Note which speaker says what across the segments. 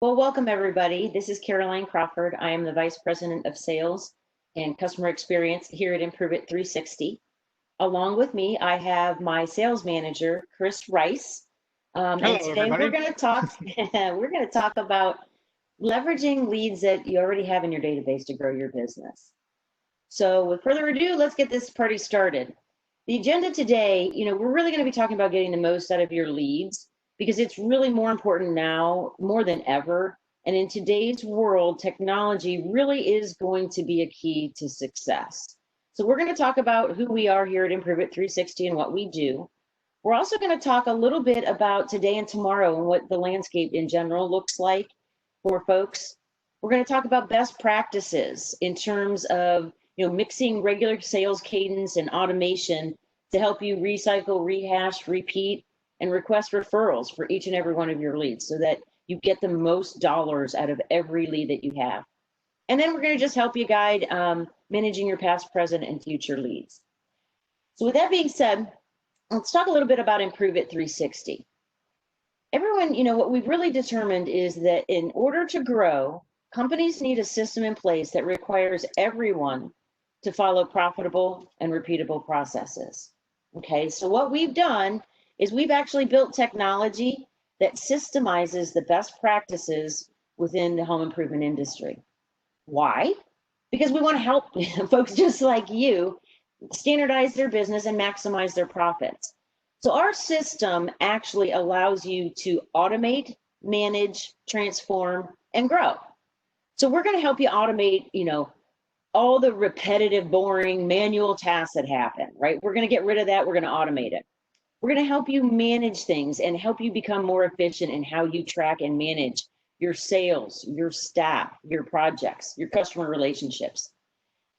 Speaker 1: Well, welcome everybody. This is Caroline Crawford. I am the Vice President of Sales and Customer Experience here at Improve It 360. Along with me, I have my sales manager, Chris Rice.
Speaker 2: Hello,
Speaker 1: And today
Speaker 2: everybody.
Speaker 1: we're going to talk. We're going to talk about leveraging leads that you already have in your database to grow your business. So, with further ado, let's get this party started. The agenda today, we're really going to be talking about getting the most out of your leads because it's really more important now more than ever. And in today's world, technology really is going to be a key to success. So we're going to talk about who we are here at Improve It 360 and what we do. We're also going to talk a little bit about today and tomorrow and what the landscape in general looks like for folks. We're going to talk about best practices in terms of mixing regular sales cadence and automation to help you recycle, rehash, repeat, and request referrals for each and every one of your leads so that you get the most dollars out of every lead that you have. And then we're going to just help you guide managing your past, present, and future leads. So with that being said, let's talk a little bit about Improve It 360. Everyone, what we've really determined is that in order to grow, companies need a system in place that requires everyone to follow profitable and repeatable processes. Okay, so what we've done is we've actually built technology that systemizes the best practices within the home improvement industry. Why? Because we want to help folks just like you standardize their business and maximize their profits. So our system actually allows you to automate, manage, transform, and grow. So we're going to help you automate, all the repetitive, boring, manual tasks that happen, right? We're going to get rid of that. We're going to automate it. We're going to help you manage things and help you become more efficient in how you track and manage your sales, your staff, your projects, your customer relationships.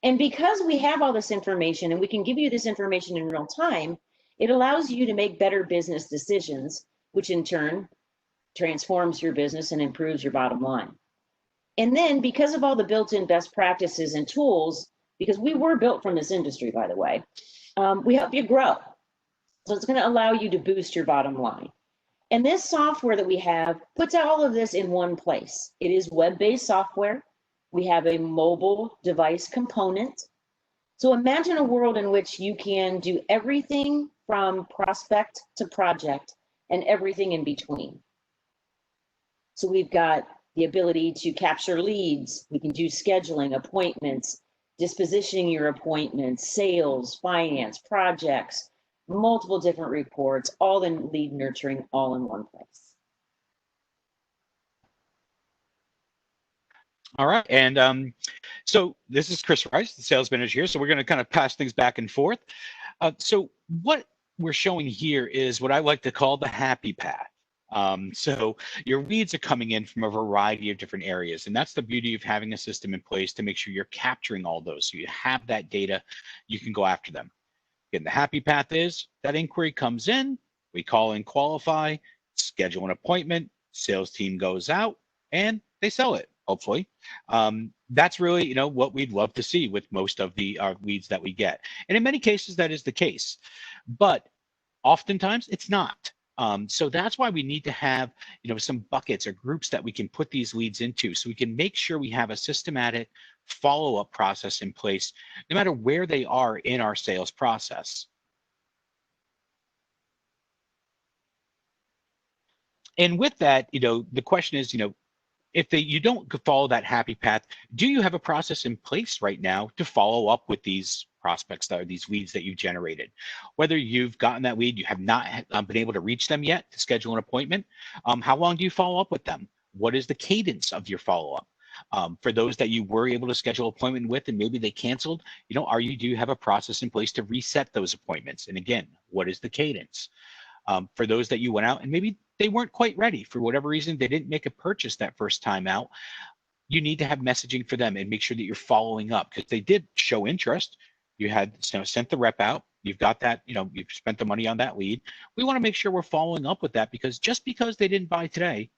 Speaker 1: And because we have all this information and we can give you this information in real time, it allows you to make better business decisions, which in turn transforms your business and improves your bottom line. And then because of all the built-in best practices and tools, because we were built from this industry, by the way, we help you grow. So it's going to allow you to boost your bottom line. And this software that we have puts all of this in one place. It is web-based software. We have a mobile device component. So imagine a world in which you can do everything from prospect to project and everything in between. So we've got the ability to capture leads. We can do scheduling, appointments, dispositioning your appointments, sales, finance, projects, multiple different reports, all in lead nurturing, all in one place.
Speaker 2: All right, and so this is Chris Rice, the sales manager here. So we're going to kind of pass things back and forth. So what we're showing here is what I like to call the happy path. So your leads are coming in from a variety of different areas, and that's the beauty of having a system in place to make sure you're capturing all those. So you have that data, you can go after them. Again, the happy path is that inquiry comes in, we call and qualify, schedule an appointment, sales team goes out, and they sell it, hopefully. That's really, what we'd love to see with most of the leads that we get. And in many cases, that is the case. But oftentimes, it's not. So that's why we need to have, some buckets or groups that we can put these leads into so we can make sure we have a systematic follow-up process in place, no matter where they are in our sales process. And with that, the question is, if you don't follow that happy path, do you have a process in place right now to follow up with these prospects that are these leads that you've generated? Whether you've gotten that lead, you have not been able to reach them yet to schedule an appointment, how long do you follow up with them? What is the cadence of your follow-up? For those that you were able to schedule an appointment with and maybe they canceled, do you have a process in place to reset those appointments? And again, what is the cadence? For those that you went out and maybe they weren't quite ready for whatever reason, they didn't make a purchase that first time out, you need to have messaging for them and make sure that you're following up because they did show interest. You had sent the rep out, you've got that, you've spent the money on that lead. We want to make sure we're following up with that because just because they didn't buy today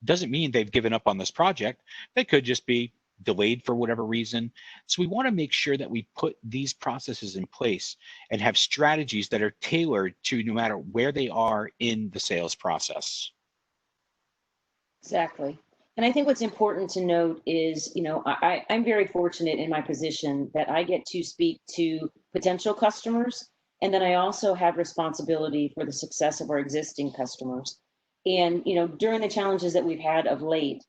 Speaker 2: doesn't mean they've given up on this project. They could just be delayed for whatever reason. So we want to make sure that we put these processes in place and have strategies that are tailored to no matter where they are in the sales process.
Speaker 1: Exactly. And I think what's important to note is, I'm very fortunate in my position that I get to speak to potential customers, and then I also have responsibility for the success of our existing customers. And, during the challenges that we've had of late,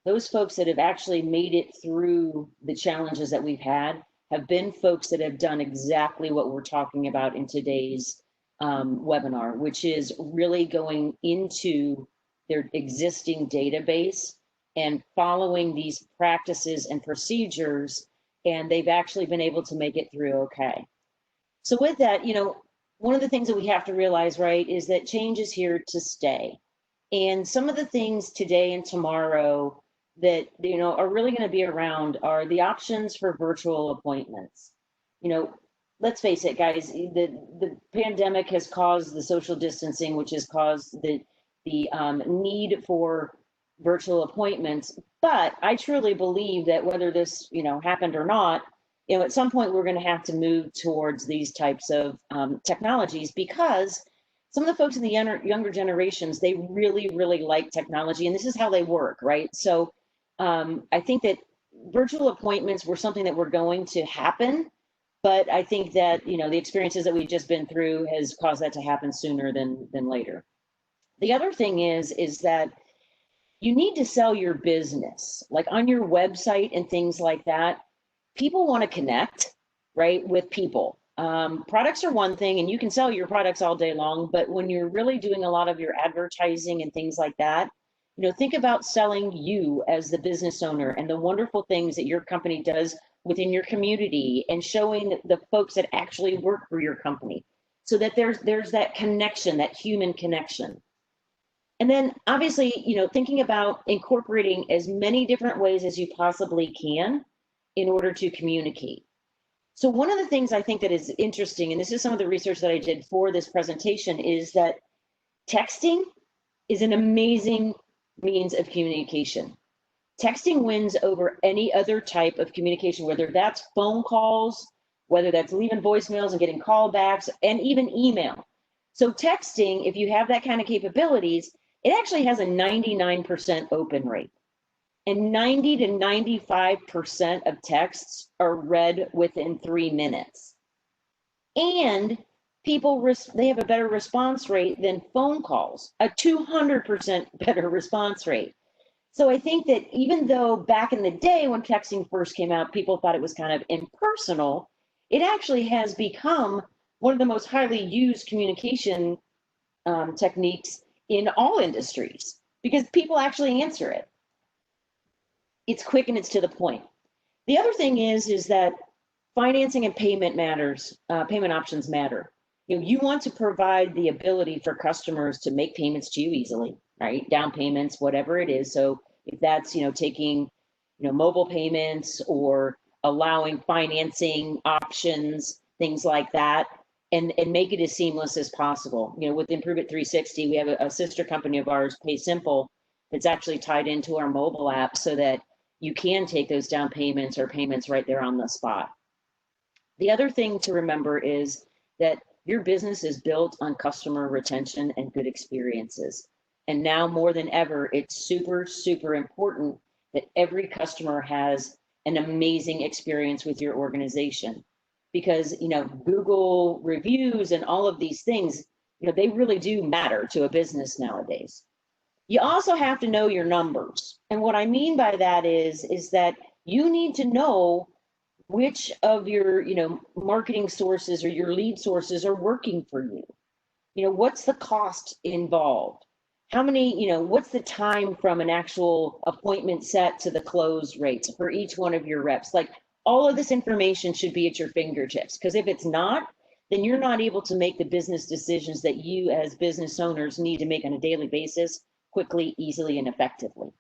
Speaker 1: those folks that have actually made it through the challenges that we've had have been folks that have done exactly what we're talking about in today's webinar, which is really going into their existing database and following these practices and procedures, and they've actually been able to make it through okay. So with that, one of the things that we have to realize, right, is that change is here to stay. And some of the things today and tomorrow that, are really going to be around are the options for virtual appointments. Let's face it, guys, the pandemic has caused the social distancing, which has caused the need for virtual appointments. But I truly believe that whether this, happened or not, at some point we're going to have to move towards these types of technologies, because some of the folks in the younger generations, they really, really like technology, and this is how they work, right? So I think that virtual appointments were something that were going to happen, but I think that, the experiences that we've just been through has caused that to happen sooner than later. The other thing is that you need to sell your business, like on your website and things like that. People want to connect, right, with people. Products are one thing, and you can sell your products all day long, but when you're really doing a lot of your advertising and things like that, think about selling you as the business owner and the wonderful things that your company does within your community, and showing the folks that actually work for your company, so that there's that connection, that human connection. And then obviously, thinking about incorporating as many different ways as you possibly can in order to communicate. So one of the things I think that is interesting, and this is some of the research that I did for this presentation, is that texting is an amazing means of communication. Texting wins over any other type of communication, whether that's phone calls, whether that's leaving voicemails and getting callbacks, and even email. So texting, if you have that kind of capabilities, it actually has a 99% open rate. And 90 to 95% of texts are read within 3 minutes. And people, they have a better response rate than phone calls, a 200% better response rate. So I think that even though back in the day when texting first came out, people thought it was kind of impersonal, it actually has become one of the most highly used communication techniques in all industries, because people actually answer it. It's quick and it's to the point. The other thing is that financing and payment matters. Payment options matter. You want to provide the ability for customers to make payments to you easily, right? Down payments, whatever it is. So if that's, taking, mobile payments or allowing financing options, things like that, and make it as seamless as possible. With Improve It 360, we have a sister company of ours, Pay Simple, that's actually tied into our mobile app so that you can take those down payments or payments right there on the spot. The other thing to remember is that your business is built on customer retention and good experiences. And now more than ever, it's super, super important that every customer has an amazing experience with your organization. Because, Google reviews and all of these things, they really do matter to a business nowadays. You also have to know your numbers. And what I mean by that is that you need to know which of your, marketing sources or your lead sources are working for you. What's the cost involved? How many, what's the time from an actual appointment set to the close rates for each one of your reps? Like, all of this information should be at your fingertips, because if it's not, then you're not able to make the business decisions that you as business owners need to make on a daily basis, quickly, easily, and effectively.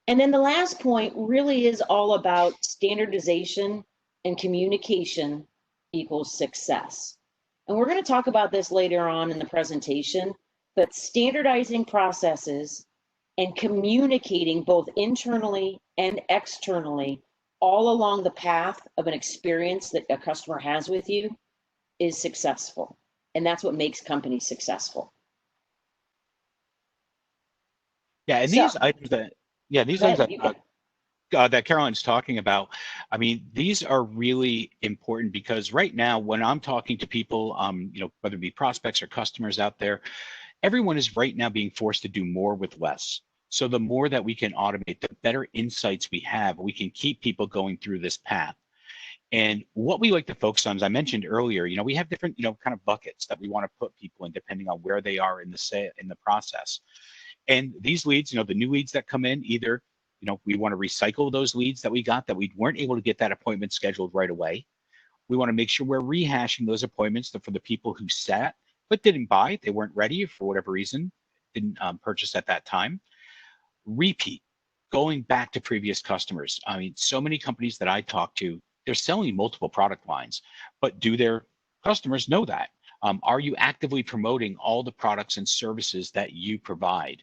Speaker 1: And then the last point really is all about standardization and communication equals success. And we're going to talk about this later on in the presentation, but standardizing processes and communicating both internally and externally all along the path of an experience that a customer has with you is successful. And that's what makes companies successful.
Speaker 2: Yeah, and these items Yeah, these things
Speaker 1: But
Speaker 2: that
Speaker 1: you can,
Speaker 2: that Caroline's talking about, I mean, these are really important because right now, when I'm talking to people, whether it be prospects or customers out there, everyone is right now being forced to do more with less. So the more that we can automate, the better insights we have, we can keep people going through this path. And what we like to focus on, as I mentioned earlier, we have different, kind of buckets that we want to put people in depending on where they are in the process. And these leads, the new leads that come in, either, we want to recycle those leads that we got that we weren't able to get that appointment scheduled right away. We want to make sure we're rehashing those appointments for the people who sat but didn't buy, they weren't ready for whatever reason, didn't purchase at that time. Repeat, going back to previous customers. I mean, so many companies that I talk to, they're selling multiple product lines, but do their customers know that? Are you actively promoting all the products and services that you provide?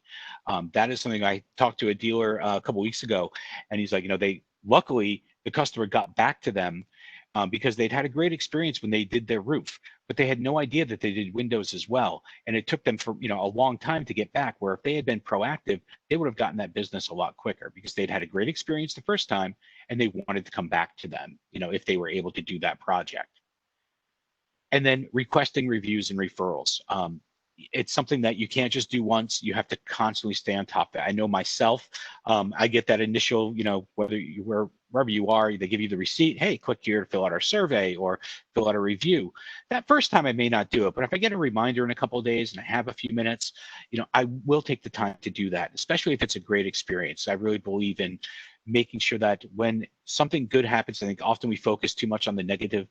Speaker 2: That is something I talked to a dealer a couple weeks ago, and he's like, they luckily the customer got back to them because they'd had a great experience when they did their roof, but they had no idea that they did windows as well, and it took them for a long time to get back. Where if they had been proactive, they would have gotten that business a lot quicker because they'd had a great experience the first time, and they wanted to come back to them, if they were able to do that project. And then requesting reviews and referrals. It's something that you can't just do once. You have to constantly stay on top of it. I know myself, I get that initial, wherever you are, they give you the receipt. Hey, click here to fill out our survey or fill out a review. That first time I may not do it, but if I get a reminder in a couple of days and I have a few minutes, I will take the time to do that, especially if it's a great experience. I really believe in making sure that when something good happens, I think often we focus too much on the negative.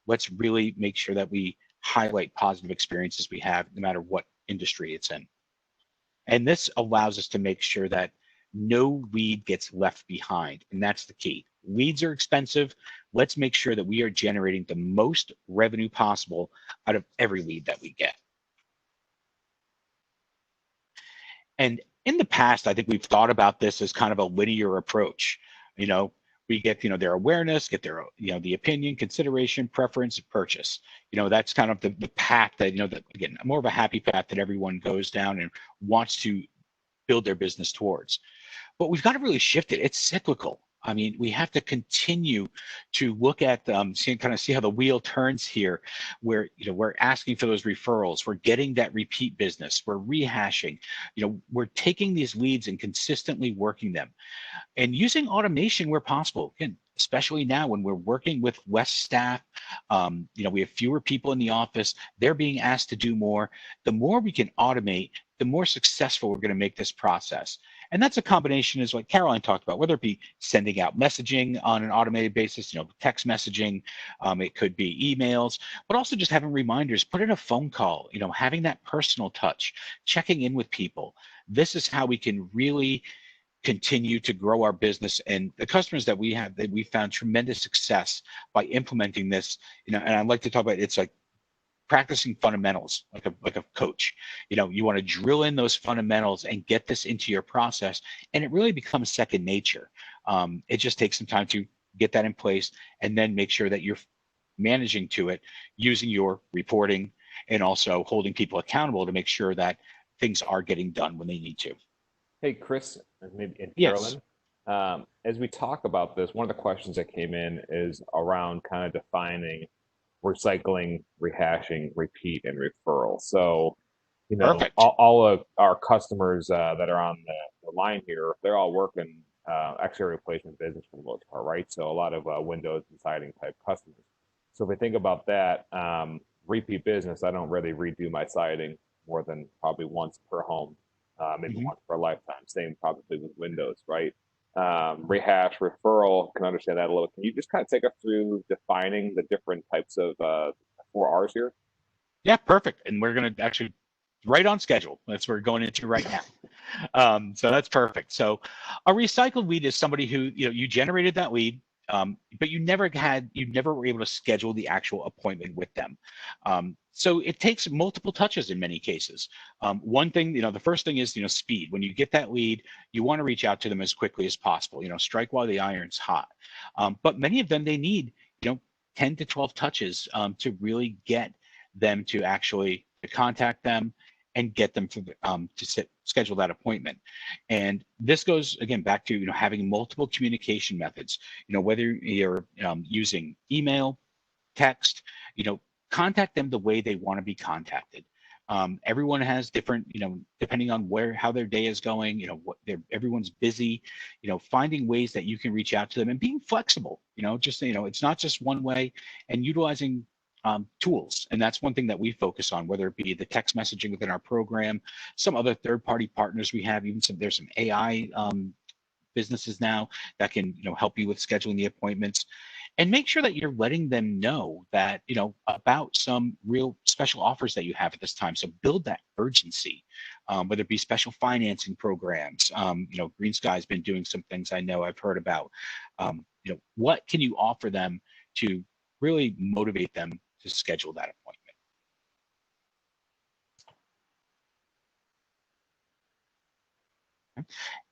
Speaker 2: Let's really make sure that we highlight positive experiences we have, no matter what industry it's in. And this allows us to make sure that no lead gets left behind. And that's the key. Leads are expensive. Let's make sure that we are generating the most revenue possible out of every lead that we get. And in the past, I think we've thought about this as kind of a linear approach. We get, their awareness, get their, the opinion, consideration, preference, purchase. That's kind of the path that, again, more of a happy path that everyone goes down and wants to build their business towards. But we've got to really shift it. It's cyclical. I mean, we have to continue to look at see how the wheel turns here, where we're asking for those referrals, we're getting that repeat business, we're rehashing, we're taking these leads and consistently working them, and using automation where possible. Again, especially now when we're working with less staff, we have fewer people in the office. They're being asked to do more. The more we can automate, the more successful we're going to make this process. And that's a combination, as what Caroline talked about, whether it be sending out messaging on an automated basis, text messaging, it could be emails, but also just having reminders, put in a phone call, having that personal touch, checking in with people. This is how we can really continue to grow our business. And the customers that we have, that we found tremendous success by implementing this, and I'd like to talk about, it's like practicing fundamentals, like a coach. You want to drill in those fundamentals and get this into your process, and it really becomes second nature. It just takes some time to get that in place, and then make sure that you're managing to it using your reporting and also holding people accountable to make sure that things are getting done when they need to.
Speaker 3: Hey, Chris, and maybe and
Speaker 2: Yes.
Speaker 3: Carolyn, as we talk about this, one of the questions that came in is around kind of defining recycling, rehashing, repeat, and referral. So,
Speaker 2: Perfect.
Speaker 3: all of our customers that are on the line here, they're all working exterior replacement business for the most part, right? So a lot of windows and siding type customers. So if we think about that, repeat business, I don't really redo my siding more than probably once per home, maybe once per lifetime. Same probably with windows, right? Rehash, referral, can understand that a little. Can you just kind of take us through defining the different types of 4Rs here?
Speaker 2: Yeah, perfect. And we're going to actually right on schedule. That's what we're going into right now. So that's perfect. So a recycled lead is somebody who, you generated that lead, but you never were able to schedule the actual appointment with them. So it takes multiple touches in many cases. One thing, the first thing is, speed. When you get that lead, you want to reach out to them as quickly as possible, strike while the iron's hot. But many of them, they need, 10 to 12 touches to really get them to actually contact them and get them to schedule that appointment. And this goes again back to having multiple communication methods. Whether you're using email, text, contact them the way they want to be contacted. Everyone has different, depending on how their day is going, everyone's busy, finding ways that you can reach out to them and being flexible, it's not just one way, and utilizing tools. And that's one thing that we focus on, whether it be the text messaging within our program, some other third-party partners we have, there's some AI businesses now that can help you with scheduling the appointments. And make sure that you're letting them know that, about some real special offers that you have at this time. So build that urgency, whether it be special financing programs. Green Sky's been doing some things I know I've heard about. What can you offer them to really motivate them to schedule that appointment? Okay.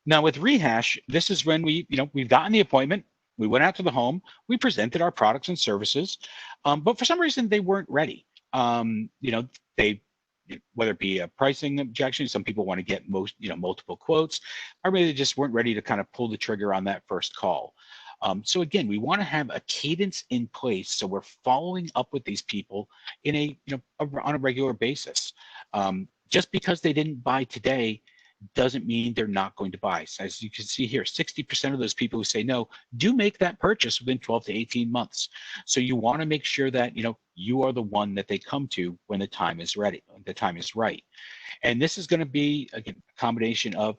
Speaker 2: Now with Rehash, this is when we've gotten the appointment. We went out to the home, we presented our products and services, but for some reason they weren't ready. They, whether it be a pricing objection, some people want to get multiple quotes, or maybe they just weren't ready to kind of pull the trigger on that first call. So again, we want to have a cadence in place so we're following up with these people in on a regular basis. Just because they didn't buy today doesn't mean they're not going to buy. So as you can see here, 60% of those people who say no do make that purchase within 12 to 18 months. So you want to make sure that you are the one that they come to when the time is ready, when the time is right. And this is going to be, again, a combination of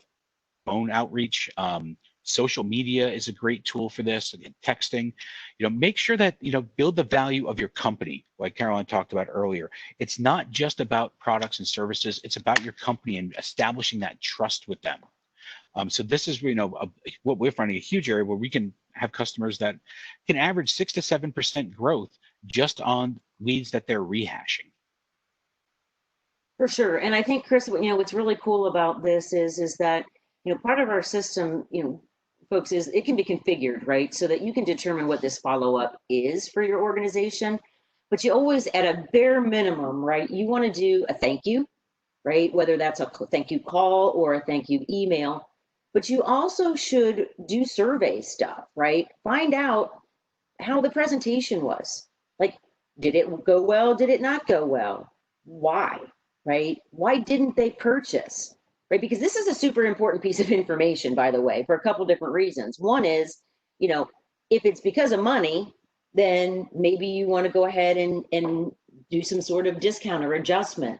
Speaker 2: phone outreach. Social media is a great tool for this. Again, texting. Make sure that build the value of your company, like Caroline talked about earlier. It's not just about products and services. It's about your company and establishing that trust with them. So this is what we're finding a huge area where we can have customers that can average 6 to 7% growth just on leads that they're rehashing.
Speaker 1: For sure. And I think, Chris, what's really cool about this is that part of our system, folks, is it can be configured, right? So that you can determine what this follow-up is for your organization. But you always, at a bare minimum, right, you want to do a thank you, right? Whether that's a thank you call or a thank you email. But you also should do survey stuff, right? Find out how the presentation was. Like, did it go well? Did it not go well? Why, right? Why didn't they purchase? Right, because this is a super important piece of information, by the way, for a couple different reasons. One is, if it's because of money, then maybe you want to go ahead and do some sort of discount or adjustment.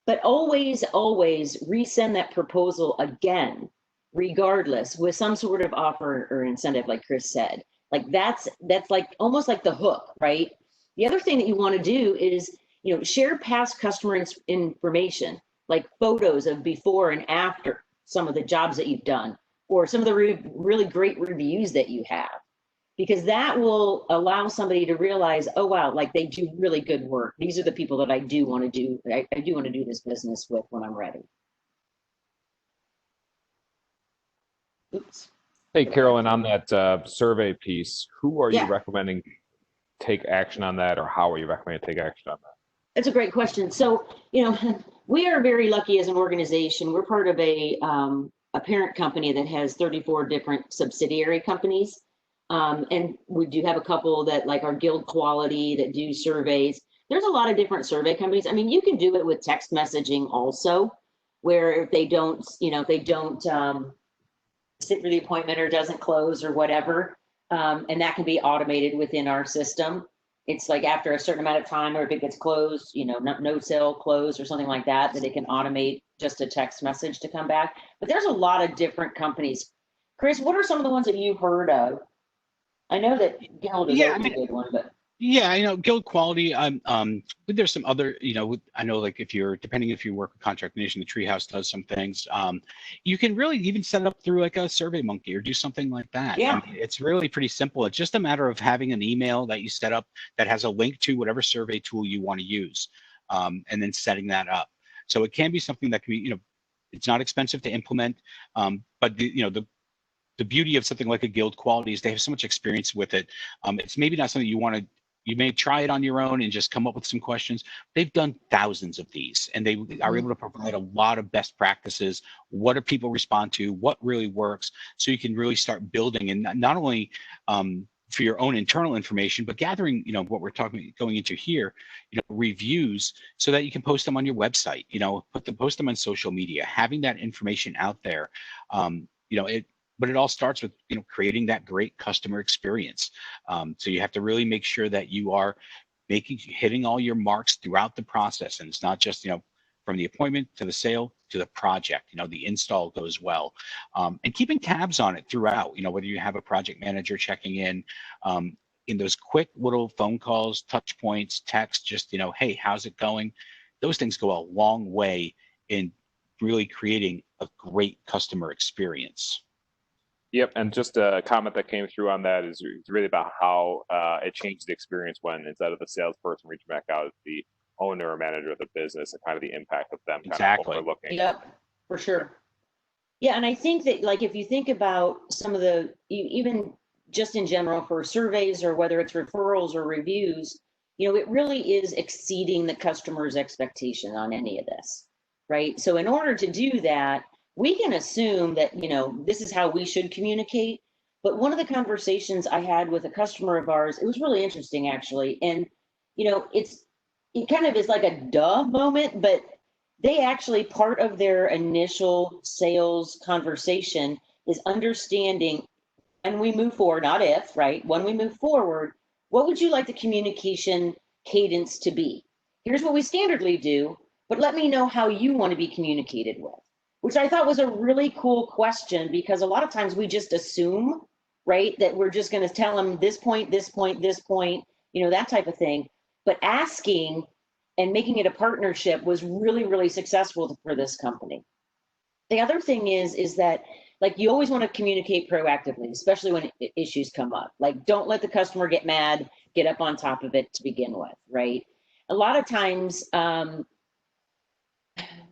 Speaker 1: But always, always resend that proposal again, regardless, with some sort of offer or incentive, like Chris said. Like that's like almost like the hook, right? The other thing that you want to do is, share past customer information, like photos of before and after some of the jobs that you've done, or some of the really great reviews that you have, because that will allow somebody to realize, oh, wow, like they do really good work. These are the people that I do want to do this business with when I'm ready. Oops.
Speaker 3: Hey, Carolyn, on that survey piece, who are you recommending take action on that, or how are you recommending take action on that?
Speaker 1: That's a great question. So, we are very lucky as an organization. We're part of a parent company that has 34 different subsidiary companies. And we do have a couple that like our Guild Quality that do surveys. There's a lot of different survey companies. I mean, you can do it with text messaging also, where if they don't, sit for the appointment or doesn't close or whatever, and that can be automated within our system. It's like after a certain amount of time, or if it gets closed, no sale closed or something like that, that it can automate just a text message to come back. But there's a lot of different companies. Chris, what are some of the ones that you've heard of? I know that Guild is a good one, but.
Speaker 2: Yeah, Guild Quality. But there's some other, I know, like depending if you work with Contract Nation, the Treehouse does some things. You can really even set it up through like a SurveyMonkey or do something like that.
Speaker 1: Yeah.
Speaker 2: I mean, it's really pretty simple. It's just a matter of having an email that you set up that has a link to whatever survey tool you want to use, and then setting that up. So it can be something that can be, it's not expensive to implement, but the beauty of something like a Guild Quality is they have so much experience with it. It's maybe not something you want to you may try it on your own and just come up with some questions. They've done thousands of these, and they are able to provide a lot of best practices. What do people respond to? What really works? So you can really start building, and not only for your own internal information, but gathering, what we're going into here, reviews, so that you can post them on your website, post them on social media, having that information out there. But it all starts with, creating that great customer experience. So you have to really make sure that you are hitting all your marks throughout the process. And it's not just, from the appointment to the sale to the project, the install goes well. And keeping tabs on it throughout, whether you have a project manager checking in those quick little phone calls, touch points, text, just, hey, how's it going? Those things go a long way in really creating a great customer experience.
Speaker 3: Yep, and just a comment that came through on that is really about how it changed the experience when, instead of the salesperson reaching back out, the owner or manager of the business, and kind of the impact of them kind of overlooking.
Speaker 1: Yep, for sure. Yeah, and I think that, like, if you think about some of even just in general for surveys, or whether it's referrals or reviews, it really is exceeding the customer's expectation on any of this, right? So in order to do that, we can assume that, this is how we should communicate. But one of the conversations I had with a customer of ours, it was really interesting, actually. And, it kind of is like a duh moment, but they actually, part of their initial sales conversation is understanding, and we move forward, not if, right? When we move forward, what would you like the communication cadence to be? Here's what we standardly do, but let me know how you want to be communicated with. Which I thought was a really cool question, because a lot of times we just assume, right, that we're just going to tell them this point, this point, this point, that type of thing. But asking and making it a partnership was really, really successful for this company. The other thing is that, like, you always want to communicate proactively, especially when issues come up. Like, don't let the customer get mad, get up on top of it to begin with, right? A lot of times,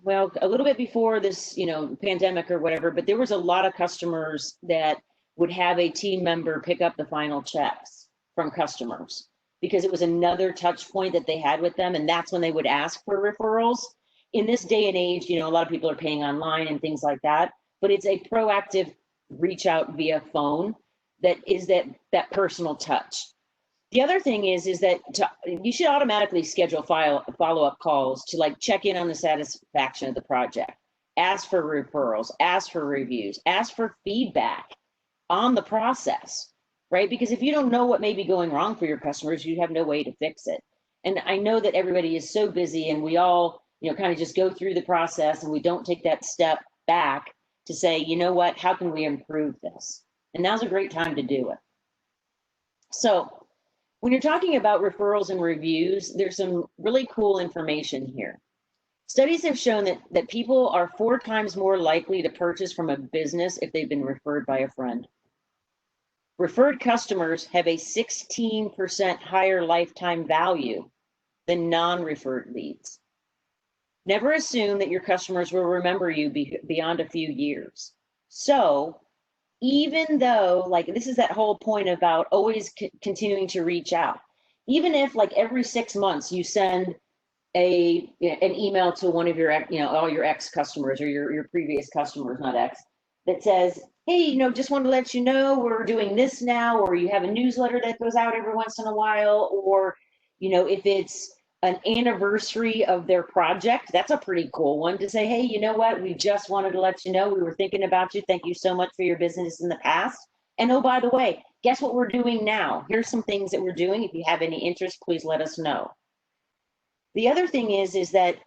Speaker 1: well, a little bit before this, pandemic or whatever, but there was a lot of customers that would have a team member pick up the final checks from customers, because it was another touch point that they had with them. And that's when they would ask for referrals. In this day and age, a lot of people are paying online and things like that, but it's a proactive reach out via phone that is that personal touch. The other thing is that you should automatically schedule follow-up calls to, like, check in on the satisfaction of the project, ask for referrals, ask for reviews, ask for feedback on the process, right? Because if you don't know what may be going wrong for your customers, you have no way to fix it. And I know that everybody is so busy, and we all, kind of just go through the process, and we don't take that step back to say, you know what, how can we improve this? And now's a great time to do it. So when you're talking about referrals and reviews, there's some really cool information here. Studies have shown that people are 4 times more likely to purchase from a business if they've been referred by a friend. Referred customers have a 16% higher lifetime value than non-referred leads. Never assume that your customers will remember you beyond a few years. So even though, like, this is that whole point about always continuing to reach out, even if, like, every 6 months you send an email to one of your, all your ex customers, or your previous customers, not ex, that says, hey, just wanted to let you know we're doing this now, or you have a newsletter that goes out every once in a while, or, if it's an anniversary of their project, that's a pretty cool one to say, hey, you know what, we just wanted to let you know we were thinking about you. Thank you so much for your business in the past. And oh, by the way, guess what we're doing now? Here's some things that we're doing. If you have any interest, please let us know. The other thing is that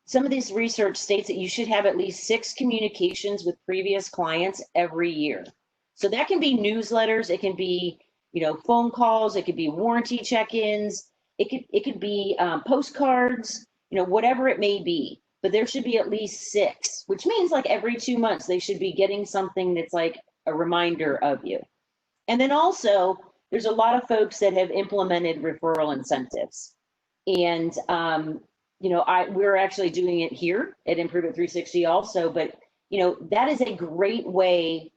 Speaker 1: some of this research states that you should have at least 6 communications with previous clients every year. So that can be newsletters, it can be, phone calls, it could be warranty check-ins, it could be postcards, whatever it may be. But there should be at least 6, which means, like, every 2 months they should be getting something that's like a reminder of you. And then also, there's a lot of folks that have implemented referral incentives. And we're actually doing it here at Improvement 360 also, but that is a great way.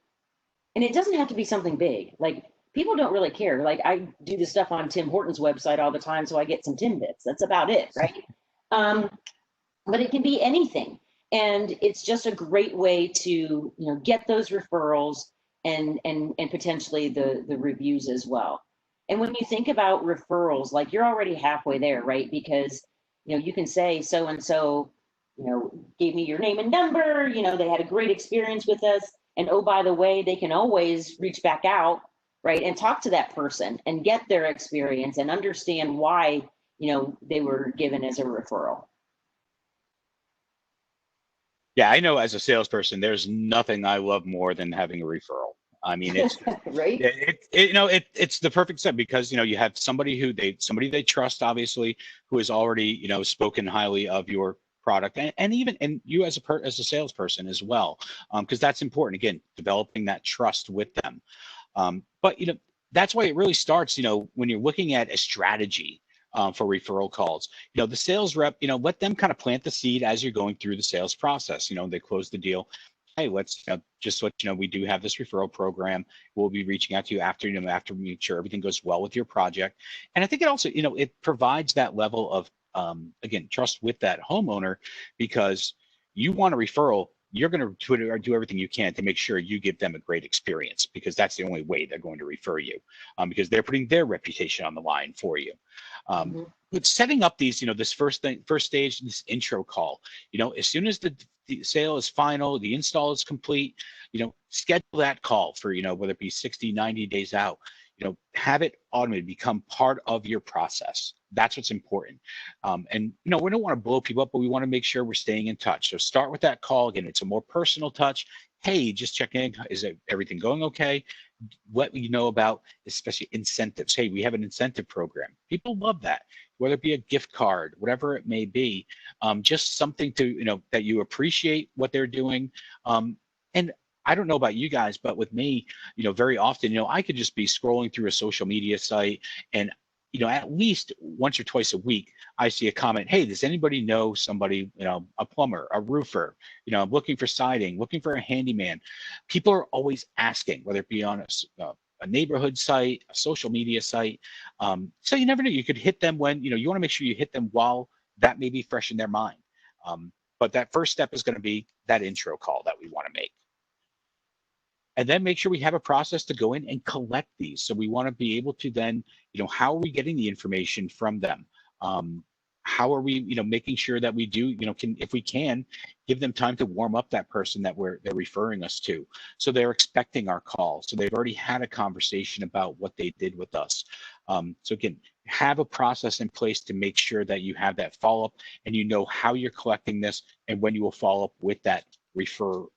Speaker 1: And it doesn't have to be something big. Like, people don't really care. Like I do this stuff on Tim Horton's website all the time, so I get some Timbits. That's about it, right? But it can be anything. And it's just a great way to, get those referrals and potentially the reviews as well. And when you think about referrals, like you're already halfway there, right? Because, you can say so and so, gave me your name and number, they had a great experience with us. And oh, by the way, they can always reach back out, right? And talk to that person and get their experience and understand why, they were given as a referral.
Speaker 2: Yeah, I know as a salesperson, there's nothing I love more than having a referral. I mean, it's
Speaker 1: right.
Speaker 2: It's the perfect step because you have somebody they trust, obviously, who has already spoken highly of your product, and even you as a salesperson as well, because that's important. Again, developing that trust with them. But that's why it really starts. When you're looking at a strategy for referral calls, the sales rep, let them kind of plant the seed as you're going through the sales process. They close the deal. Hey, let's just let we do have this referral program. We'll be reaching out to you after after we make sure everything goes well with your project. And I think it also it provides that level of again, trust with that homeowner, because you want a referral. You're going to do everything you can to make sure you give them a great experience, because that's the only way they're going to refer you, because they're putting their reputation on the line for you. But setting up these, this first stage, this intro call, as soon as the sale is final, the install is complete, schedule that call for, whether it be 60, 90 days out, have it automated, become part of your process. That's what's important. And, we don't want to blow people up, but we want to make sure we're staying in touch. So start with that call. Again, it's a more personal touch. Hey, just checking in. Is everything going okay? What we know about, especially incentives. Hey, we have an incentive program. People love that, whether it be a gift card, whatever it may be, just something to, that you appreciate what they're doing. And I don't know about you guys, but with me, very often, I could just be scrolling through a social media site, and at least once or twice a week, I see a comment, hey, does anybody know somebody, a plumber, a roofer, I'm looking for siding, looking for a handyman. People are always asking, whether it be on a neighborhood site, a social media site. So you never know, you could hit them when, you want to make sure you hit them while that may be fresh in their mind. But that first step is going to be that intro call that we want to make. And then make sure we have a process to go in and collect these. So we want to be able to then, how are we getting the information from them? How are we, making sure that we do, if we can, give them time to warm up that person that they're referring us to. So they're expecting our call. So they've already had a conversation about what they did with us. So again, have a process in place to make sure that you have that follow-up, and how you're collecting this and when you will follow up with that referee.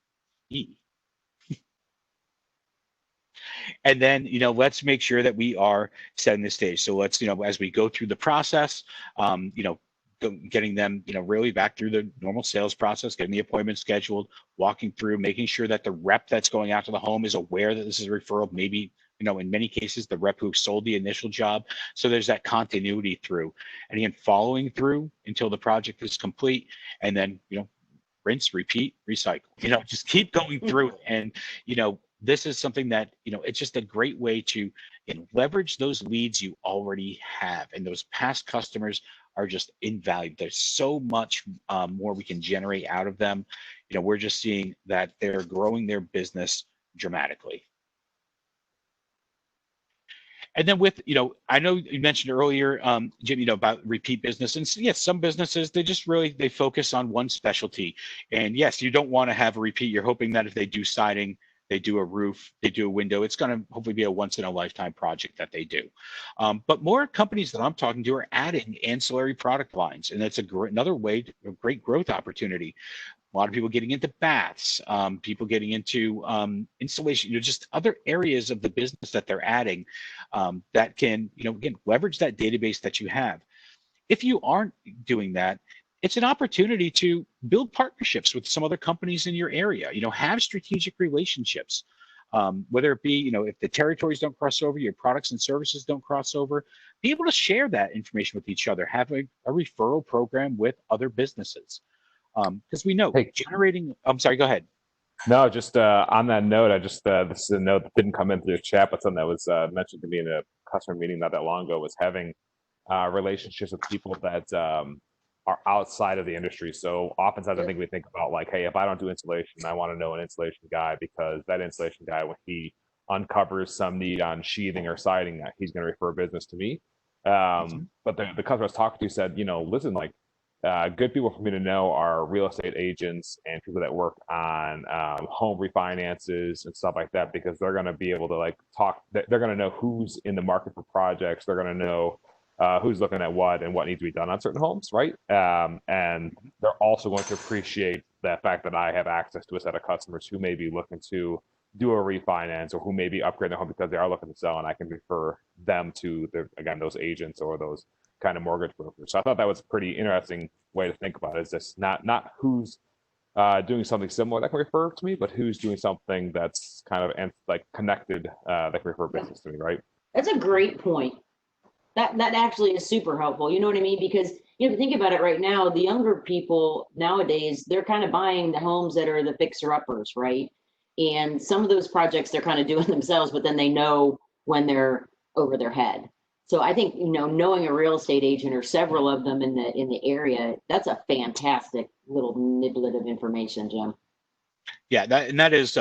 Speaker 2: And then, let's make sure that we are setting the stage. So let's, as we go through the process, getting them, really back through the normal sales process, getting the appointment scheduled, walking through, making sure that the rep that's going out to the home is aware that this is a referral. Maybe, in many cases, the rep who sold the initial job. So there's that continuity through, and again, following through until the project is complete, and then, rinse, repeat, recycle, just keep going through it. And, this is something that, it's just a great way to leverage those leads you already have. And those past customers are just invaluable. There's so much more we can generate out of them. We're just seeing that they're growing their business dramatically. And then with, I know you mentioned earlier, Jim, about repeat business. And so, yes, some businesses, they focus on one specialty. And yes, you don't want to have a repeat. You're hoping that if they do siding, they do a roof, they do a window, it's going to hopefully be a once in a lifetime project that they do. But more companies that I'm talking to are adding ancillary product lines. And that's another way, a great growth opportunity. A lot of people getting into baths, people getting into installation, just other areas of the business that they're adding that can, again, leverage that database that you have. If you aren't doing that, it's an opportunity to build partnerships with some other companies in your area, have strategic relationships, whether it be, if the territories don't cross over, your products and services don't cross over, be able to share that information with each other, have a referral program with other businesses. Because we know generating, I'm sorry, go ahead.
Speaker 3: No, just on that note, I just this is a note that didn't come in through the chat, but something that was mentioned to me in a customer meeting not that long ago was having relationships with people that are outside of the industry. So oftentimes I think we think about like, hey, if I don't do installation, I want to know an installation guy because that installation guy, when he uncovers some need on sheathing or siding, that he's going to refer business to me. But the customer I was talking to said, listen, like good people for me to know are real estate agents and people that work on home refinances and stuff like that, because they're going to be able to like talk. They're going to know who's in the market for projects. They're going to know who's looking at what and what needs to be done on certain homes, right? And they're also going to appreciate the fact that I have access to a set of customers who may be looking to do a refinance or who may be upgrading their home because they are looking to sell, and I can refer them to those agents or those kind of mortgage brokers. So I thought that was a pretty interesting way to think about it. Is just not who's doing something similar that can refer to me, but who's doing something that's kind of like connected that can refer business to me, right?
Speaker 1: That's a great point. That actually is super helpful. You know what I mean? Because if you think about it right now, the younger people nowadays, they're kind of buying the homes that are the fixer-uppers, right? And some of those projects they're kind of doing themselves, but then they know when they're over their head. So I think, knowing a real estate agent or several of them in the area, that's a fantastic little niblet of information, Jim.
Speaker 2: Yeah, that is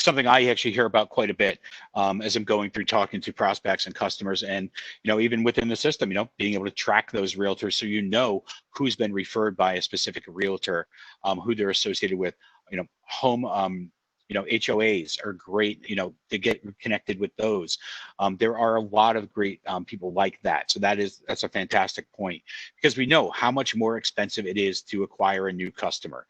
Speaker 2: something I actually hear about quite a bit as I'm going through talking to prospects and customers, and even within the system, being able to track those realtors so who's been referred by a specific realtor, who they're associated with. Home HOAs are great, to get connected with those. There are a lot of great people like that. So that's a fantastic point, because we know how much more expensive it is to acquire a new customer.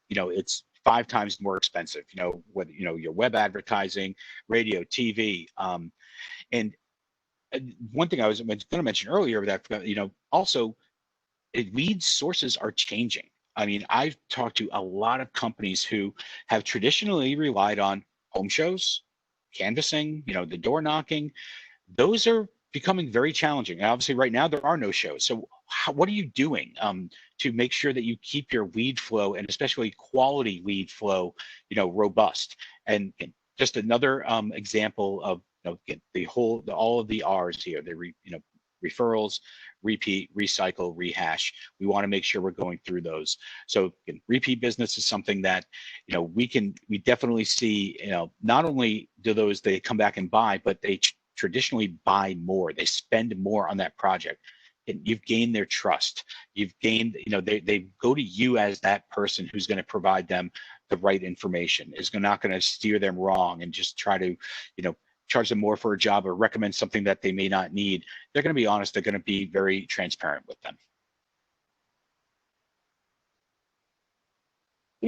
Speaker 2: It's 5 times more expensive, whether, your web advertising, radio, TV. And one thing I was going to mention earlier that, also lead sources are changing. I mean, I've talked to a lot of companies who have traditionally relied on home shows, canvassing, the door knocking. Those are becoming very challenging. And obviously right now there are no shows. So what are you doing to make sure that you keep your lead flow, and especially quality lead flow, robust? And just another example of all of the R's here, referrals, repeat, recycle, rehash. We want to make sure we're going through those. So repeat business is something that we definitely see. Not only do they come back and buy, but they traditionally buy more. They spend more on that project. And you've gained their trust. You've gained, they go to you as that person who's going to provide them the right information, is not going to steer them wrong and just try to, charge them more for a job or recommend something that they may not need. They're going to be honest. They're going to be very transparent with them.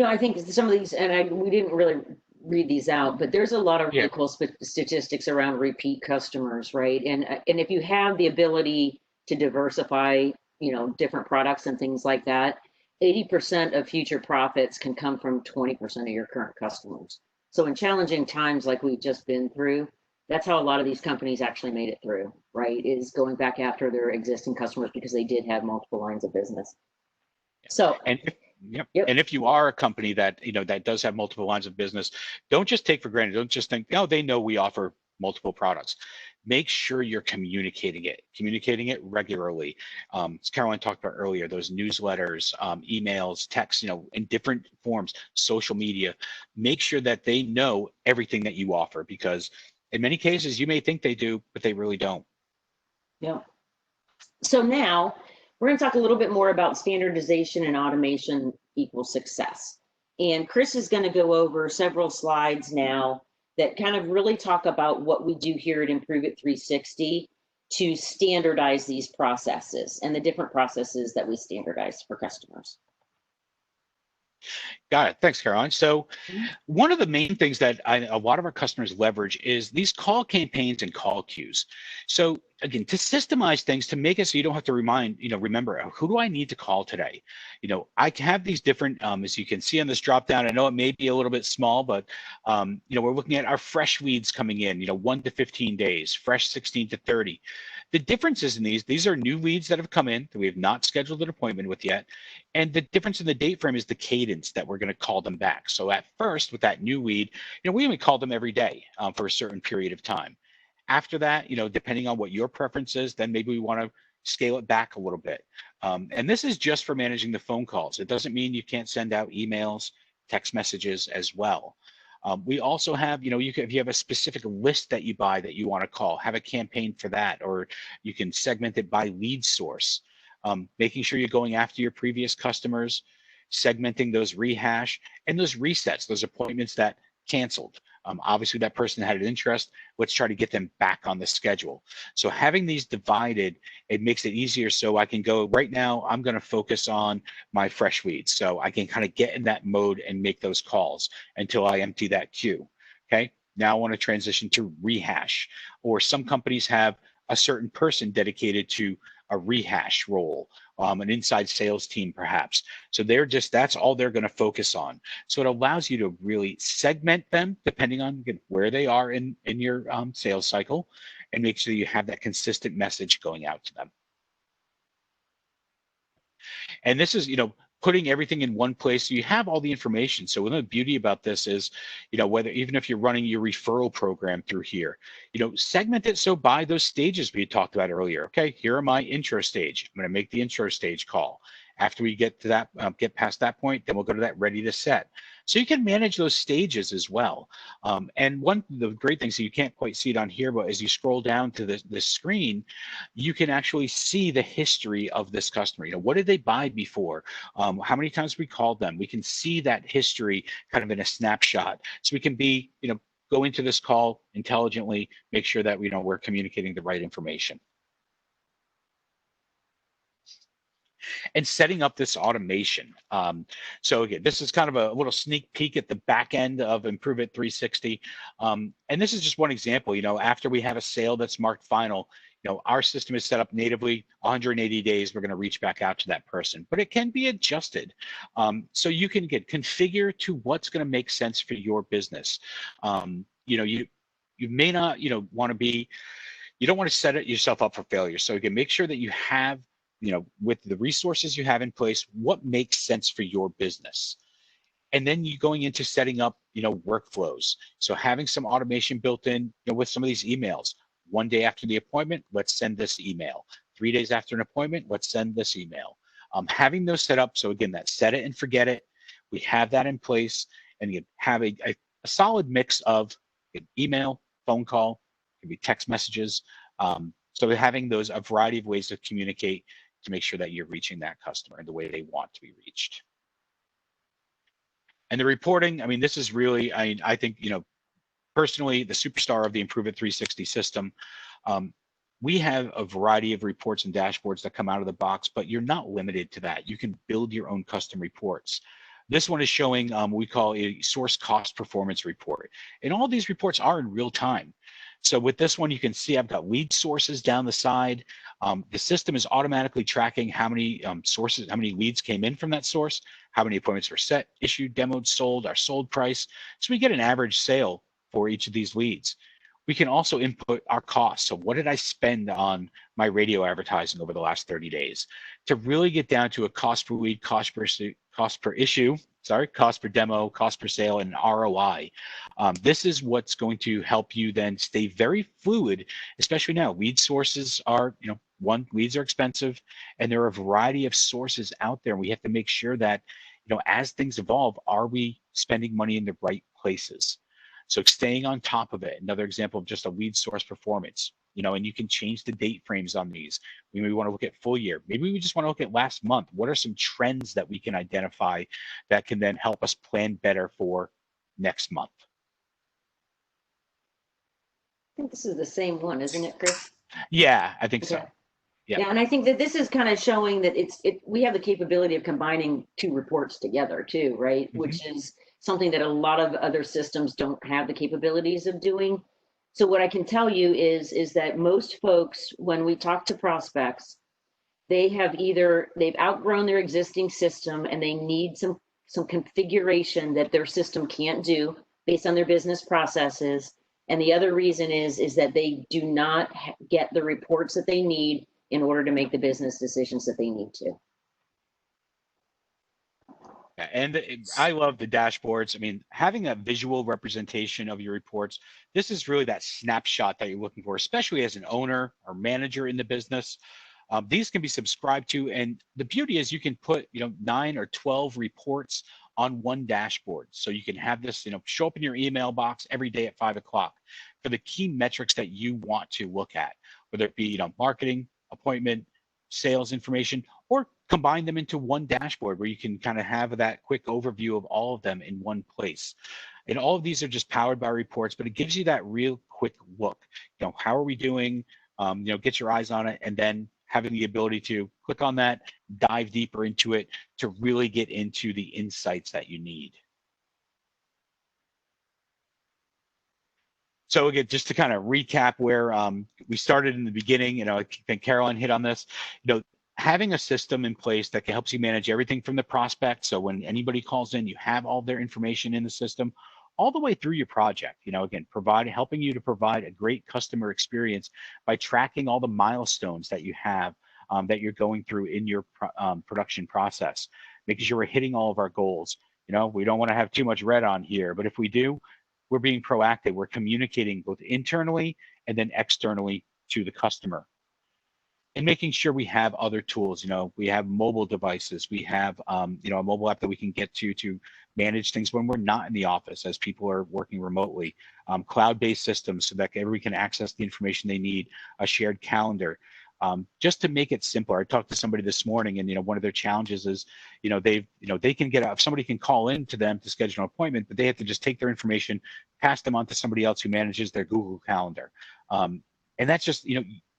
Speaker 1: I think some of these, and we didn't really read these out, but there's a lot of really cool statistics around repeat customers, right? And if you have the ability to diversify, different products and things like that, 80% of future profits can come from 20% of your current customers. So in challenging times like we've just been through, that's how a lot of these companies actually made it through, right? Is going back after their existing customers because they did have multiple lines of business. So,
Speaker 2: and if you are a company that that does have multiple lines of business, don't just take for granted. Don't just think, they know we offer multiple products. Make sure you're communicating it regularly. As Caroline talked about earlier, those newsletters, emails, texts, in different forms, social media. Make sure that they know everything that you offer, because in many cases you may think they do, but they really don't.
Speaker 1: Yeah. So now we're going to talk a little bit more about standardization and automation equals success. And Chris is going to go over several slides now that kind of really talk about what we do here at Improve It 360 to standardize these processes and the different processes that we standardize for customers.
Speaker 2: Got it. Thanks, Caroline. So one of the main things that a lot of our customers leverage is these call campaigns and call queues. So again, to systemize things, to make it so you don't have to remember, who do I need to call today? I have these different, as you can see on this drop down, I know it may be a little bit small, but we're looking at our fresh leads coming in, 1 to 15 days, fresh 16 to 30. The differences in these are new leads that have come in that we have not scheduled an appointment with yet. And the difference in the date frame is the cadence that we're we're going to call them back. So at first, with that new lead, we only call them every day for a certain period of time. After that, depending on what your preference is, then maybe we want to scale it back a little bit. And this is just for managing the phone calls. It doesn't mean you can't send out emails, text messages as well. We also have, if you have a specific list that you buy that you want to call, have a campaign for that, or you can segment it by lead source. Making sure you're going after your previous customers, segmenting those rehash and those resets, those appointments that canceled. Obviously, that person had an interest. Let's try to get them back on the schedule. So having these divided, it makes it easier. So I can go right now, I'm going to focus on my fresh leads. So I can kind of get in that mode and make those calls until I empty that queue. Okay. Now I want to transition to rehash, or some companies have a certain person dedicated to a rehash role, an inside sales team perhaps. So that's all they're going to focus on. So it allows you to really segment them depending on where they are in your sales cycle, and make sure you have that consistent message going out to them. And this is, putting everything in one place, so you have all the information. So one of the beauty about this is, whether even if you're running your referral program through here, segment it so by those stages we talked about earlier. Okay, here are my intro stage. I'm going to make the intro stage call. After we get to that, get past that point, then we'll go to that ready to set. So you can manage those stages as well. And one of the great things, so you can't quite see it on here, but as you scroll down to the screen, you can actually see the history of this customer. What did they buy before? How many times we called them? We can see that history kind of in a snapshot. So we can be, go into this call intelligently, make sure that we're communicating the right information. And setting up this automation. So again, this is kind of a little sneak peek at the back end of Improve It 360. And this is just one example. After we have a sale that's marked final, our system is set up natively. 180 days, we're going to reach back out to that person, but it can be adjusted. So you can configure to what's going to make sense for your business. You may not, want to be, you don't want to set it yourself up for failure. So you can make sure that you have, with the resources you have in place, what makes sense for your business. And then you going into setting up, workflows. So having some automation built in, with some of these emails. 1 day after the appointment, let's send this email. 3 days after an appointment, let's send this email. Having those set up. So again, that set it and forget it. We have that in place, and you have a solid mix of email, phone call, it can be text messages. So having a variety of ways to communicate to make sure that you're reaching that customer in the way they want to be reached. And the reporting, this is really, I think, personally, the superstar of the Improve It 360 system. We have a variety of reports and dashboards that come out of the box, but you're not limited to that. You can build your own custom reports. This one is showing what we call a source cost performance report. And all these reports are in real time. So with this one, you can see I've got lead sources down the side. The system is automatically tracking how many sources, how many leads came in from that source, how many appointments were set, issued, demoed, sold, our sold price. So we get an average sale for each of these leads. We can also input our costs. So what did I spend on my radio advertising over the last 30 days? To really get down to a cost per lead, cost per issue, cost per demo, cost per sale, and ROI. This is what's going to help you then stay very fluid, especially now. Lead sources are, leads are expensive, and there are a variety of sources out there. We have to make sure that, as things evolve, are we spending money in the right places? So staying on top of it. Another example of just a lead source performance, and you can change the date frames on these. We may want to look at full year. Maybe we just want to look at last month. What are some trends that we can identify that can then help us plan better for next month?
Speaker 1: I think this is the same one, isn't it, Chris?
Speaker 2: Yeah, I think so.
Speaker 1: Yeah, and I think that this is kind of showing that we have the capability of combining two reports together too, right? Mm-hmm. Which is something that a lot of other systems don't have the capabilities of doing. So what I can tell you is that most folks, when we talk to prospects, they've outgrown their existing system and they need some configuration that their system can't do based on their business processes. And the other reason is that they do not get the reports that they need in order to make the business decisions that they need to.
Speaker 2: Yeah, and I love the dashboards. I mean, having a visual representation of your reports, this is really that snapshot that you're looking for, especially as an owner or manager in the business. These can be subscribed to, and the beauty is you can put, 9 or 12 reports on one dashboard. So you can have this, show up in your email box every day at 5 o'clock for the key metrics that you want to look at, whether it be, marketing, appointment, sales information, or combine them into one dashboard where you can kind of have that quick overview of all of them in one place. And all of these are just powered by reports, but it gives you that real quick look. How are we doing? Get your eyes on it, and then having the ability to click on that, dive deeper into it to really get into the insights that you need. So again, just to kind of recap where we started in the beginning, I think Caroline hit on this, having a system in place that helps you manage everything from the prospect. So when anybody calls in, you have all their information in the system, all the way through your project. Again, helping you to provide a great customer experience by tracking all the milestones that you have that you're going through in your production process, making sure we're hitting all of our goals. We don't want to have too much red on here, but if we do, we're being proactive. We're communicating both internally and then externally to the customer. And making sure we have other tools. We have mobile devices. We have, a mobile app that we can get to manage things when we're not in the office, as people are working remotely. Cloud-based systems so that everybody can access the information they need. A shared calendar, just to make it simpler. I talked to somebody this morning, and one of their challenges is, they can get if somebody can call in to them to schedule an appointment, but they have to just take their information, pass them on to somebody else who manages their Google Calendar, and that's just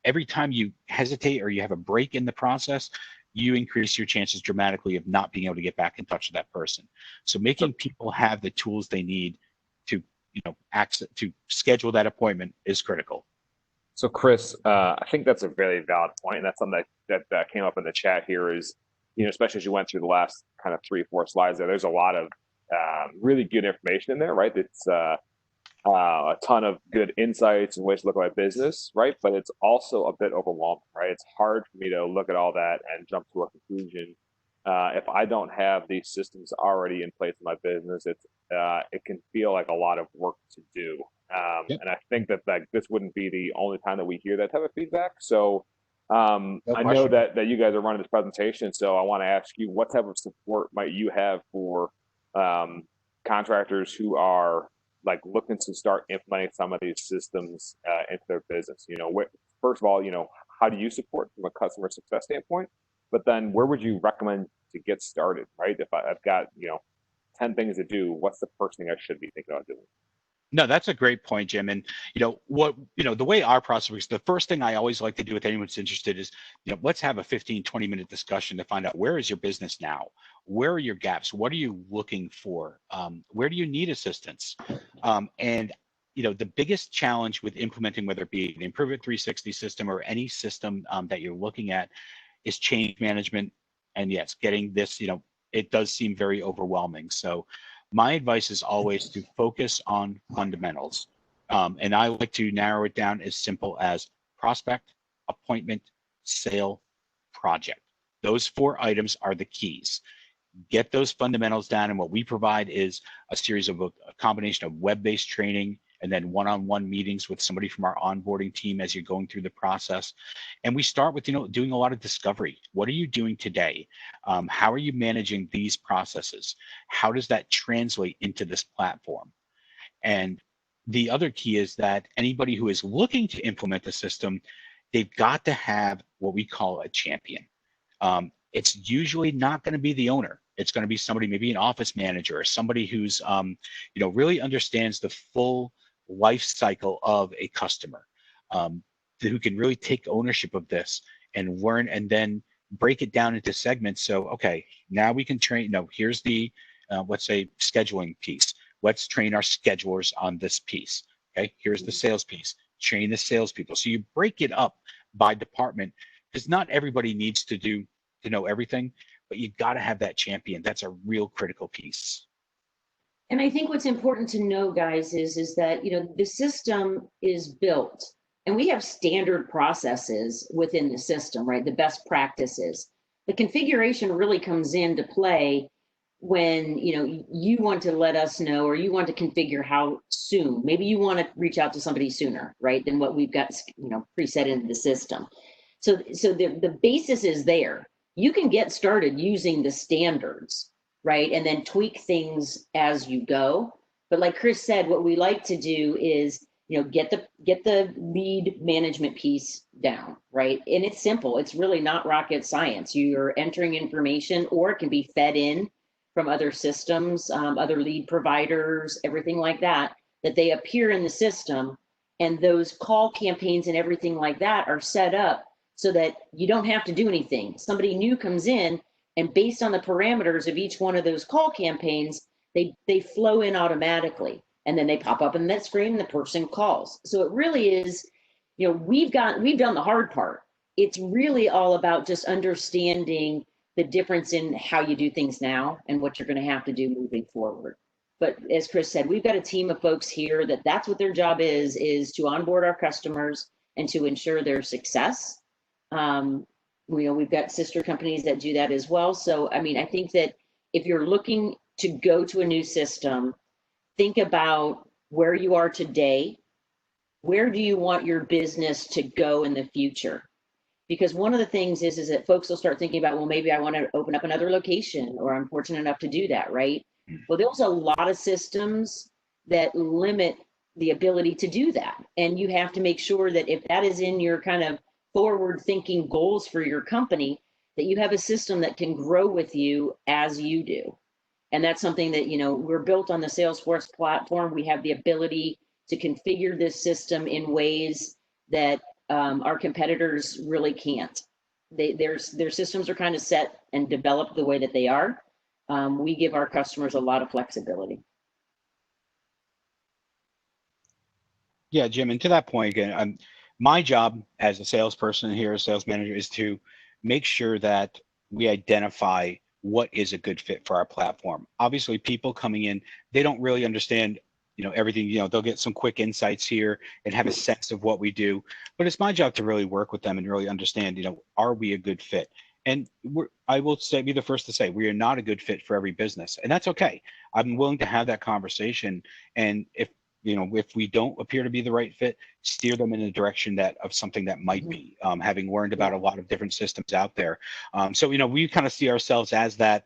Speaker 2: every time you hesitate or you have a break in the process, you increase your chances dramatically of not being able to get back in touch with that person. So making people have the tools they need to, to schedule that appointment is critical.
Speaker 3: So Chris, I think that's a very valid point, and that's something that came up in the chat here is, especially as you went through the last kind of 3 or 4 slides there's a lot of really good information in there, right? It's a ton of good insights and ways to look at my business, right? But it's also a bit overwhelming, right? It's hard for me to look at all that and jump to a conclusion if I don't have these systems already in place in my business. It can feel like a lot of work to do,
Speaker 2: Yep.
Speaker 3: and I think that this wouldn't be the only time that we hear that type of feedback. So
Speaker 2: No
Speaker 3: I know
Speaker 2: question.
Speaker 3: that you guys are running this presentation, so I want to ask you, what type of support might you have for contractors who are looking to start implementing some of these systems into their business? First of all, how do you support from a customer success standpoint? But then where would you recommend to get started, right? If I've got, 10 things to do, what's the first thing I should be thinking about doing?
Speaker 2: No, that's a great point, Jim. And the way our process works, the first thing I always like to do with anyone who's interested is, let's have a 15, 20-minute discussion to find out, where is your business now? Where are your gaps? What are you looking for? Where do you need assistance? And the biggest challenge with implementing, whether it be an Improvement 360 system or any system that you're looking at, is change management. And yes, getting this, it does seem very overwhelming. So my advice is always to focus on fundamentals. And I like to narrow it down as simple as prospect, appointment, sale, project. Those 4 items are the keys. Get those fundamentals down. And what we provide is a series of a combination of web-based training and then one-on-one meetings with somebody from our onboarding team as you're going through the process. And we start with, doing a lot of discovery. What are you doing today? How are you managing these processes? How does that translate into this platform? And the other key is that anybody who is looking to implement the system, they've got to have what we call a champion. It's usually not going to be the owner. It's going to be somebody, maybe an office manager or somebody who's, really understands the full life cycle of a customer, who can really take ownership of this and learn and then break it down into segments. So, okay, now we can train, here's the, let's say, scheduling piece. Let's train our schedulers on this piece. Okay, here's the sales piece. Train the salespeople. So you break it up by department, because not everybody needs to know everything, but you got to have that champion. That's a real critical piece.
Speaker 1: And I think what's important to know, guys, is that, the system is built and we have standard processes within the system, right? The best practices. The configuration really comes into play when you want to let us know, or you want to configure how soon, maybe you want to reach out to somebody sooner, right, than what we've got preset into the system. So the basis is there. You can get started using the standards, right, and then tweak things as you go. But like Chris said, what we like to do is get the lead management piece down, right? And it's simple. It's really not rocket science. You're entering information, or it can be fed in from other systems, other lead providers, everything like that, that they appear in the system. And those call campaigns and everything like that are set up so that you don't have to do anything. Somebody new comes in, and based on the parameters of each one of those call campaigns, they flow in automatically. And then they pop up in that screen and the person calls. So it really is, we've done the hard part. It's really all about just understanding the difference in how you do things now and what you're going to have to do moving forward. But as Chris said, we've got a team of folks here that's what their job is to onboard our customers and to ensure their success. We've got sister companies that do that as well. So, I mean, I think that if you're looking to go to a new system, think about where you are today. Where do you want your business to go in the future? Because one of the things is that folks will start thinking about, well, maybe I want to open up another location, or I'm fortunate enough to do that, right? Well, there's a lot of systems that limit the ability to do that. And you have to make sure that if that is in your kind of forward thinking goals for your company, that you have a system that can grow with you as you do. And that's something that, we're built on the Salesforce platform. We have the ability to configure this system in ways that our competitors really can't. Their systems are kind of set and developed the way that they are. We give our customers a lot of flexibility.
Speaker 2: Yeah, Jim, and to that point again, my job as a salesperson here, a sales manager, is to make sure that we identify what is a good fit for our platform. Obviously, people coming in, they don't really understand, everything. They'll get some quick insights here and have a sense of what we do. But it's my job to really work with them and really understand, are we a good fit? And I will be the first to say, we are not a good fit for every business, and that's okay. I'm willing to have that conversation, and if we don't appear to be the right fit, steer them in the direction of something that might be, having learned about a lot of different systems out there. So, we kind of see ourselves as that,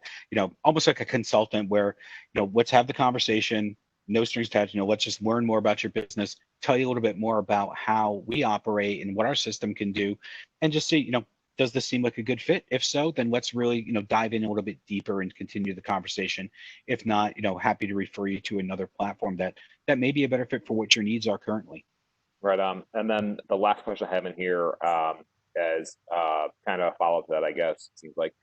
Speaker 2: almost like a consultant where, let's have the conversation, no strings attached, let's just learn more about your business, tell you a little bit more about how we operate and what our system can do, and just see, does this seem like a good fit? If so, then let's really, dive in a little bit deeper and continue the conversation. If not, happy to refer you to another platform that may be a better fit for what your needs are currently.
Speaker 3: Right. And then the last question I have in here is kind of a follow-up to that, I guess. It seems like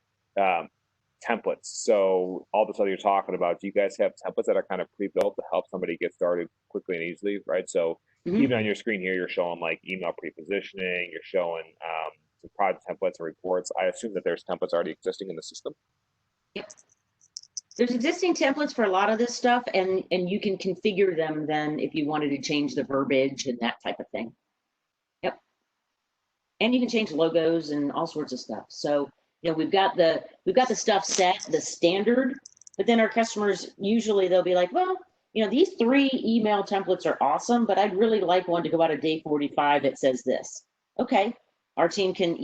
Speaker 3: templates. So all the stuff you're talking about, do you guys have templates that are kind of pre-built to help somebody get started quickly and easily, right? So even on your screen here, you're showing like email pre-positioning, you're showing some product templates and reports. I assume that there's templates already existing in the system.
Speaker 1: Yep. There's existing templates for a lot of this stuff, and you can configure them then if you wanted to change the verbiage and that type of thing. Yep. And you can change logos and all sorts of stuff. So, we've got the stuff set, the standard, but then our customers, usually they'll be like, well, these 3 email templates are awesome, but I'd really like one to go out of day 45 that says this. Okay. Our team can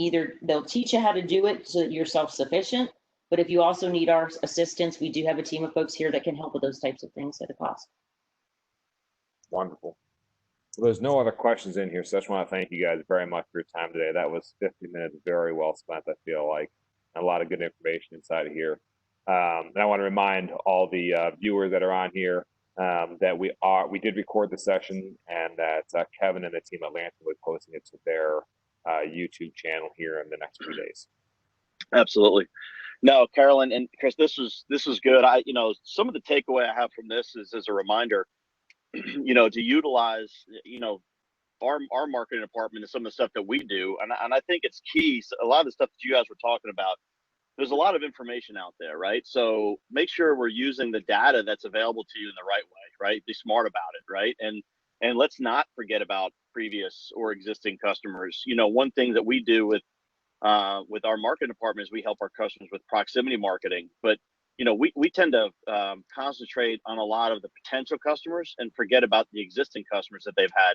Speaker 1: they'll teach you how to do it so that you're self-sufficient. But if you also need our assistance, we do have a team of folks here that can help with those types of things at a cost.
Speaker 3: Wonderful. Well, there's no other questions in here, so I just want to thank you guys very much for your time today. That was 50 minutes very well spent, I feel like, and a lot of good information inside of here. And I want to remind all the viewers that are on here that we did record the session, and that Kevin and the team at Lansing will be posting it to their YouTube channel here in the next few days.
Speaker 4: Absolutely. No, Carolyn and Chris, this is good. Some of the takeaway I have from this is as a reminder, to utilize, our marketing department and some of the stuff that we do. And I think it's key. So a lot of the stuff that you guys were talking about, there's a lot of information out there, right? So make sure we're using the data that's available to you in the right way, right? Be smart about it, right? And let's not forget about previous or existing customers. One thing that we do with our marketing department is we help our customers with proximity marketing, but we tend to concentrate on a lot of the potential customers and forget about the existing customers that they've had.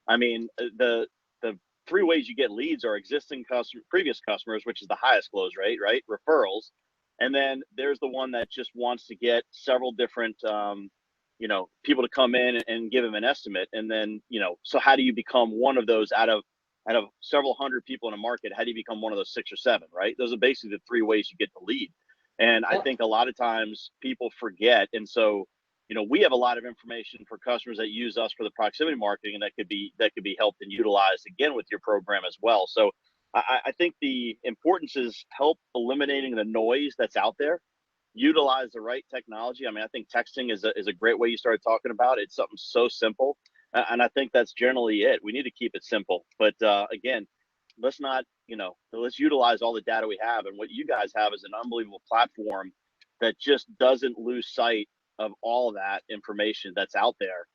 Speaker 4: I mean, the three ways you get leads are existing previous customers, which is the highest close rate, right? Referrals. And then there's the one that just wants to get several different, people to come in and give them an estimate. And then, so how do you become one of those out of several hundred people in a market? How do you become one of those 6 or 7, right? Those are basically the 3 ways you get the lead. And I think a lot of times people forget. And so, we have a lot of information for customers that use us for the proximity marketing, and that could be helped and utilized again with your program as well. So I think the importance is help eliminating the noise that's out there, utilize the right technology. I mean, I think texting is a great way you started talking about. It's something so simple. And I think that's generally it. We need to keep it simple. But again, let's not, let's utilize all the data we have. And what you guys have is an unbelievable platform that just doesn't lose sight of all that information that's out there.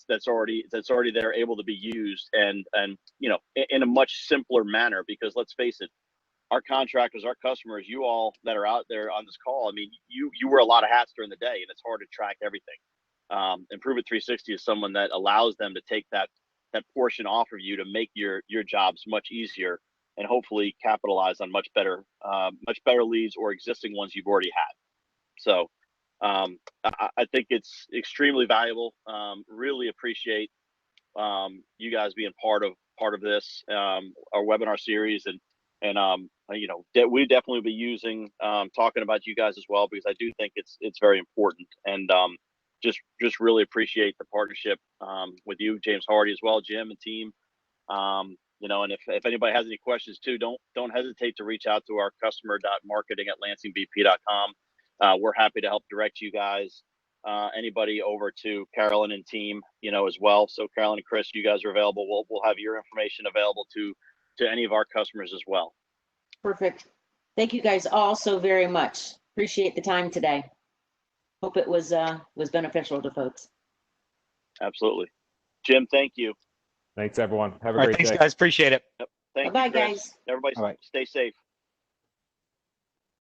Speaker 4: That's already there, able to be used, and in a much simpler manner. Because let's face it, our contractors, our customers, you all that are out there on this call, I mean, you wear a lot of hats during the day, and it's hard to track everything. Improve It 360 is someone that allows them to take that portion off of you to make your jobs much easier, and hopefully capitalize on much better leads or existing ones you've already had. So I think it's extremely valuable. Really appreciate you guys being part of this, our webinar series, and we definitely be using talking about you guys as well, because I do think it's very important. And just really appreciate the partnership with you, James Hardy, as well, Jim and team. And if anybody has any questions too, don't hesitate to reach out to our customer.marketing@lansingbp.com. We're happy to help direct you guys, anybody, over to Carolyn and team, as well. So Carolyn and Chris, you guys are available. We'll have your information available to any of our customers as well.
Speaker 1: Perfect. Thank you guys all so very much. Appreciate the time today. Hope it was beneficial to folks.
Speaker 4: Absolutely. Jim, thank you.
Speaker 3: Thanks, everyone. Have a
Speaker 2: All right,
Speaker 3: great
Speaker 2: thanks,
Speaker 3: day.
Speaker 2: guys. Appreciate it.
Speaker 4: Yep. Thank
Speaker 1: Bye-bye,
Speaker 4: you, Chris.
Speaker 1: guys.
Speaker 4: Everybody,
Speaker 2: All right.
Speaker 4: stay safe.